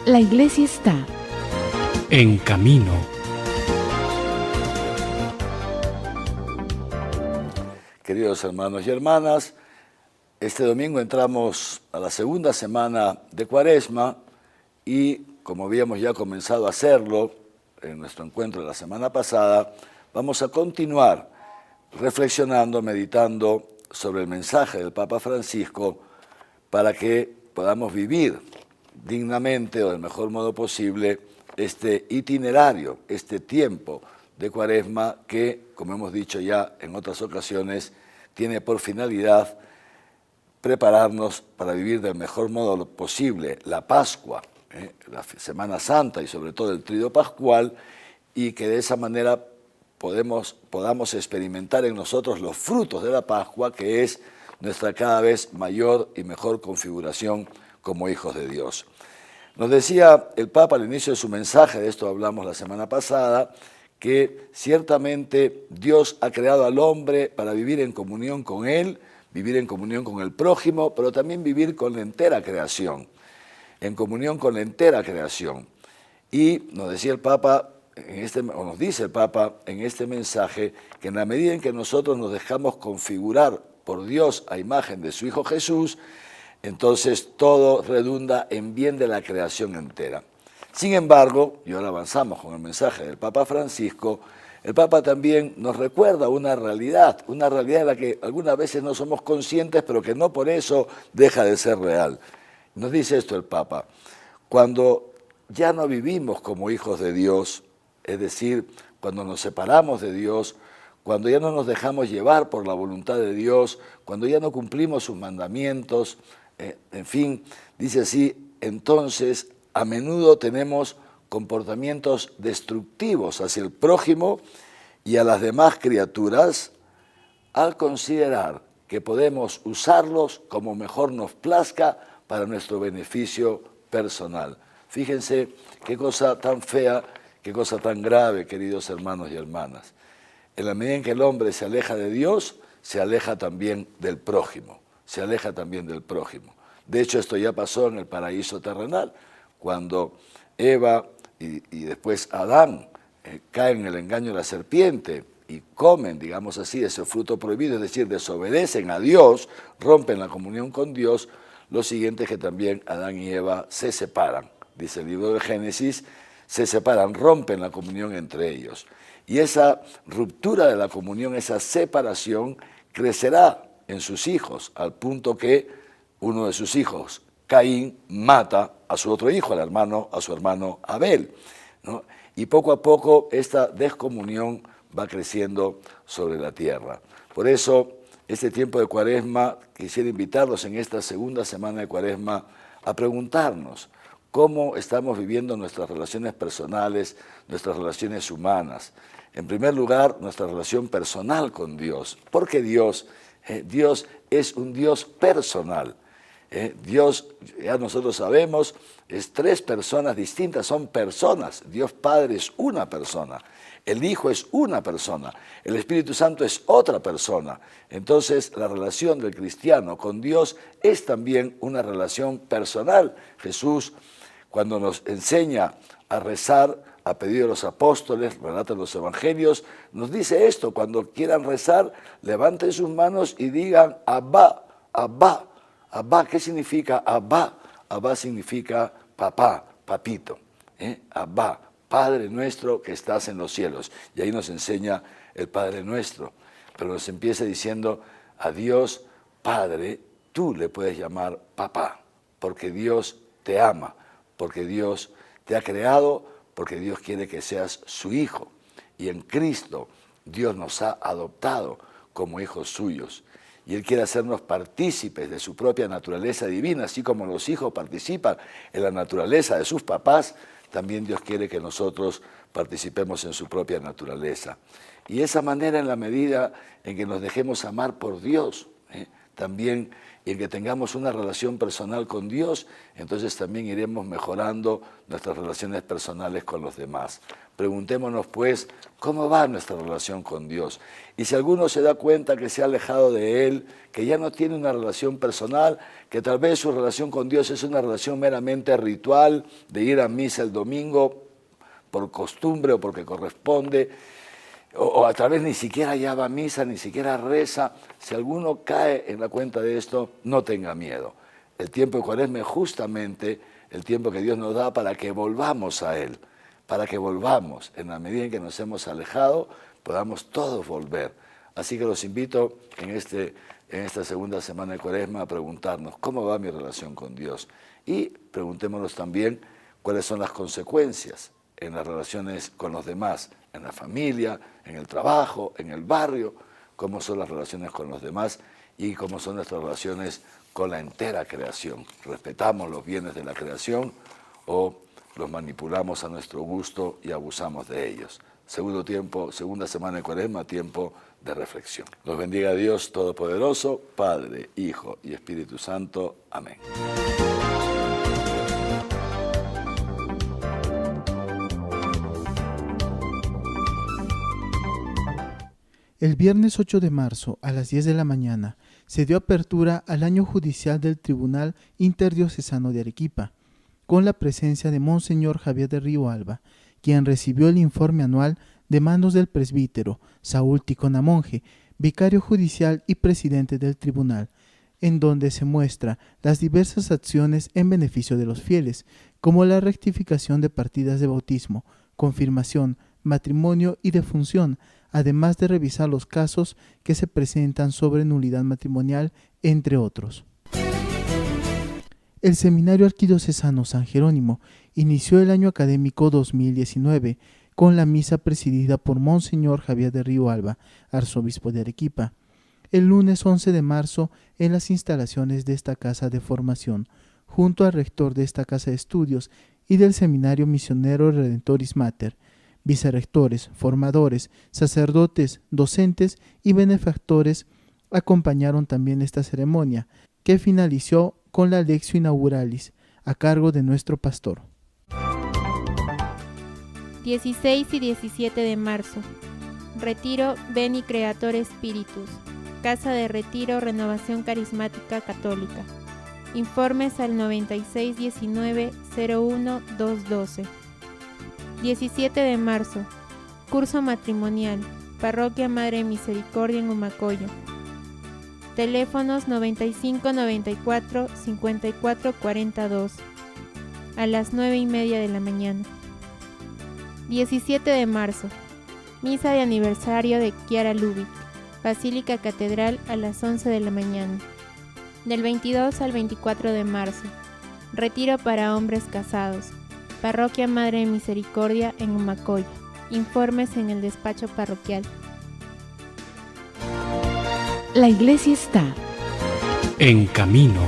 La iglesia está en camino. Queridos hermanos y hermanas, este domingo entramos a la segunda semana de Cuaresma y, como habíamos ya comenzado a hacerlo en nuestro encuentro de la semana pasada, vamos a continuar reflexionando, meditando sobre el mensaje del Papa Francisco para que podamos vivir dignamente o del mejor modo posible este itinerario, este tiempo de Cuaresma que, como hemos dicho ya en otras ocasiones, tiene por finalidad prepararnos para vivir del mejor modo posible la Pascua, la Semana Santa y sobre todo el Tríodo Pascual, y que de esa manera podamos experimentar en nosotros los frutos de la Pascua, que es nuestra cada vez mayor y mejor configuración como hijos de Dios. Nos decía el Papa al inicio de su mensaje, de esto hablamos la semana pasada, que ciertamente Dios ha creado al hombre para vivir en comunión con Él, vivir en comunión con el prójimo, pero también vivir con la entera creación, en comunión con la entera creación. Y nos decía el Papa, nos dice el Papa en este mensaje, que en la medida en que nosotros nos dejamos configurar por Dios a imagen de su Hijo Jesús, entonces todo redunda en bien de la creación entera. Sin embargo, y ahora avanzamos con el mensaje del Papa Francisco, el Papa también nos recuerda una realidad de la que algunas veces no somos conscientes, pero que no por eso deja de ser real. Nos dice esto el Papa: cuando ya no vivimos como hijos de Dios, es decir, cuando nos separamos de Dios, cuando ya no nos dejamos llevar por la voluntad de Dios, cuando ya no cumplimos sus mandamientos, en fin, dice así, entonces a menudo tenemos comportamientos destructivos hacia el prójimo y a las demás criaturas al considerar que podemos usarlos como mejor nos plazca para nuestro beneficio personal. Fíjense qué cosa tan fea, qué cosa tan grave, queridos hermanos y hermanas. En la medida en que el hombre se aleja de Dios, se aleja también del prójimo, se aleja también del prójimo. De hecho, esto ya pasó en el paraíso terrenal, cuando Eva y después Adán caen en el engaño de la serpiente y comen, digamos así, ese fruto prohibido, es decir, desobedecen a Dios, rompen la comunión con Dios. Lo siguiente es que también Adán y Eva se separan, dice el libro de Génesis, se separan, rompen la comunión entre ellos. Y esa ruptura de la comunión, esa separación, crecerá en sus hijos, al punto que uno de sus hijos, Caín, mata a su otro hijo, a su hermano Abel, ¿no? Y poco a poco esta descomunión va creciendo sobre la tierra. Por eso, este tiempo de Cuaresma, quisiera invitarlos en esta segunda semana de Cuaresma a preguntarnos cómo estamos viviendo nuestras relaciones personales, nuestras relaciones humanas. En primer lugar, nuestra relación personal con Dios, porque Dios es un Dios personal. Dios, ya nosotros sabemos, es tres personas distintas, son personas. Dios Padre es una persona, el Hijo es una persona, el Espíritu Santo es otra persona. Entonces, la relación del cristiano con Dios es también una relación personal. Jesús, cuando nos enseña a rezar, a pedir a los apóstoles, relatan los evangelios, nos dice esto: cuando quieran rezar, levanten sus manos y digan Abba, Abba. Abba, ¿qué significa Abba? Abba significa papá, papito. Abba, Padre nuestro que estás en los cielos. Y ahí nos enseña el Padre nuestro. Pero nos empieza diciendo: a Dios Padre, tú le puedes llamar papá, porque Dios te ama, porque Dios te ha creado, porque Dios quiere que seas su hijo. Y en Cristo Dios nos ha adoptado como hijos suyos. Y Él quiere hacernos partícipes de su propia naturaleza divina, así como los hijos participan en la naturaleza de sus papás, también Dios quiere que nosotros participemos en su propia naturaleza. Y esa manera, en la medida en que nos dejemos amar por Dios, también y en que tengamos una relación personal con Dios, entonces también iremos mejorando nuestras relaciones personales con los demás. Preguntémonos pues, ¿cómo va nuestra relación con Dios? Y si alguno se da cuenta que se ha alejado de Él, que ya no tiene una relación personal, que tal vez su relación con Dios es una relación meramente ritual, de ir a misa el domingo por costumbre o porque corresponde, o a través ni siquiera ya va a misa, ni siquiera reza. Si alguno cae en la cuenta de esto, no tenga miedo. El tiempo de Cuaresma es justamente el tiempo que Dios nos da para que volvamos a Él, para que volvamos, en la medida en que nos hemos alejado, podamos todos volver. Así que los invito en esta segunda semana de Cuaresma a preguntarnos cómo va mi relación con Dios. Y preguntémonos también cuáles son las consecuencias en las relaciones con los demás, en la familia, en el trabajo, en el barrio, cómo son las relaciones con los demás y cómo son nuestras relaciones con la entera creación. ¿Respetamos los bienes de la creación o los manipulamos a nuestro gusto y abusamos de ellos? Segunda semana de Cuaresma, tiempo de reflexión. Los bendiga Dios Todopoderoso, Padre, Hijo y Espíritu Santo. Amén. El viernes 8 de marzo, a las 10 de la mañana, se dio apertura al año judicial del Tribunal Interdiocesano de Arequipa, con la presencia de Monseñor Javier de Río Alba, quien recibió el informe anual de manos del presbítero Saúl Ticona Monje, vicario judicial y presidente del tribunal, en donde se muestra las diversas acciones en beneficio de los fieles, como la rectificación de partidas de bautismo, confirmación, matrimonio y defunción, además de revisar los casos que se presentan sobre nulidad matrimonial, entre otros. El Seminario Arquidiocesano San Jerónimo inició el año académico 2019 con la misa presidida por Monseñor Javier de Río Alba, arzobispo de Arequipa, el lunes 11 de marzo en las instalaciones de esta casa de formación, junto al rector de esta casa de estudios y del Seminario Misionero Redentoris Mater, vicerrectores, formadores, sacerdotes, docentes y benefactores acompañaron también esta ceremonia, que finalizó con la Lectio Inauguralis, a cargo de nuestro pastor. 16 y 17 de marzo. Retiro Veni Creator Spiritus. Casa de Retiro Renovación Carismática Católica. Informes al 9619-01-212. 17 de marzo. Curso matrimonial. Parroquia Madre Misericordia en Humacoyo. Teléfonos 9594 5442. A las 9:30 de la mañana. 17 de marzo. Misa de aniversario de Chiara Lubich. Basílica Catedral a las 11 de la mañana. Del 22 al 24 de marzo. Retiro para hombres casados. Parroquia Madre de Misericordia en Humacoyo. Informes en el despacho parroquial. La iglesia está en camino.